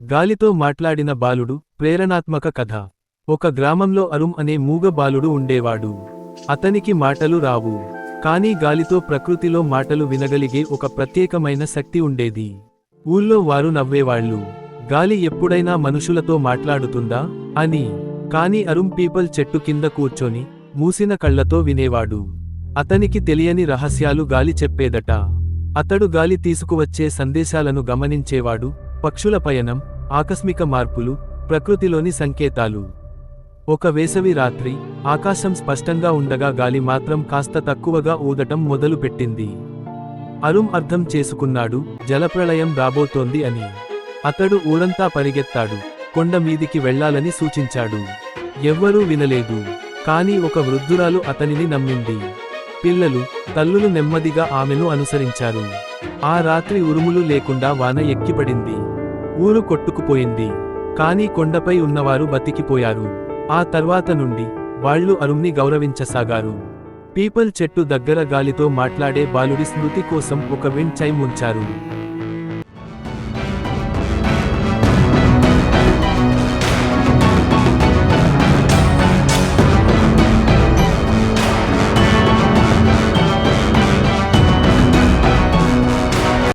గాలితో మాట్లాడిన బాలుడు ప్రేరణాత్మక కథ. ఒక గ్రామంలో అరుమ్ అనే మూగ బాలుడు ఉండేవాడు. అతనికి మాటలు రావు, కానీ గాలితో ప్రకృతిలో మాటలు వినగలిగే ఒక ప్రత్యేకమైన శక్తి ఉండేది. ఊళ్ళో వారు నవ్వేవాళ్ళు, గాలి ఎప్పుడైనా మనుషులతో మాట్లాడుతుందా అని. కాని అరుమ్ పీపల్ చెట్టు కింద కూర్చొని మూసిన కళ్లతో వినేవాడు. అతనికి తెలియని రహస్యాలు గాలి చెప్పేదట. అతడు గాలి తీసుకువచ్చే సందేశాలను గమనించేవాడు, పక్షుల పయనం, ఆకస్మిక మార్పులు, ప్రకృతిలోని సంకేతాలు. ఒక వేసవి రాత్రి ఆకాశం స్పష్టంగా ఉండగా గాలి మాత్రం కాస్త తక్కువగా ఊదటం మొదలుపెట్టింది. అరుమ్ అర్థం చేసుకున్నాడు, జలప్రళయం రాబోతోంది అని. అతడు ఊరంతా పరిగెత్తాడు, కొండ మీదికి వెళ్లాలని సూచించాడు. ఎవ్వరూ వినలేదు. కాని ఒక వృద్ధురాలు అతనిని నమ్మింది. పిల్లలు, తల్లులు నెమ్మదిగా ఆమెను అనుసరించారు. ఆ రాత్రి ఉరుములు లేకుండా వాన ఎక్కిపడింది. ఊరు కొట్టుకుపోయింది. కాని కొండపై ఉన్నవారు బతికిపోయారు. ఆ తర్వాత నుండి వాళ్ళు అరుమ్ని గౌరవించసాగారు. పీపల్ చెట్టు దగ్గర గాలితో మాట్లాడే బాలుడి స్మృతి కోసం ఒక విండ్ చైమ్ ఉంచారు.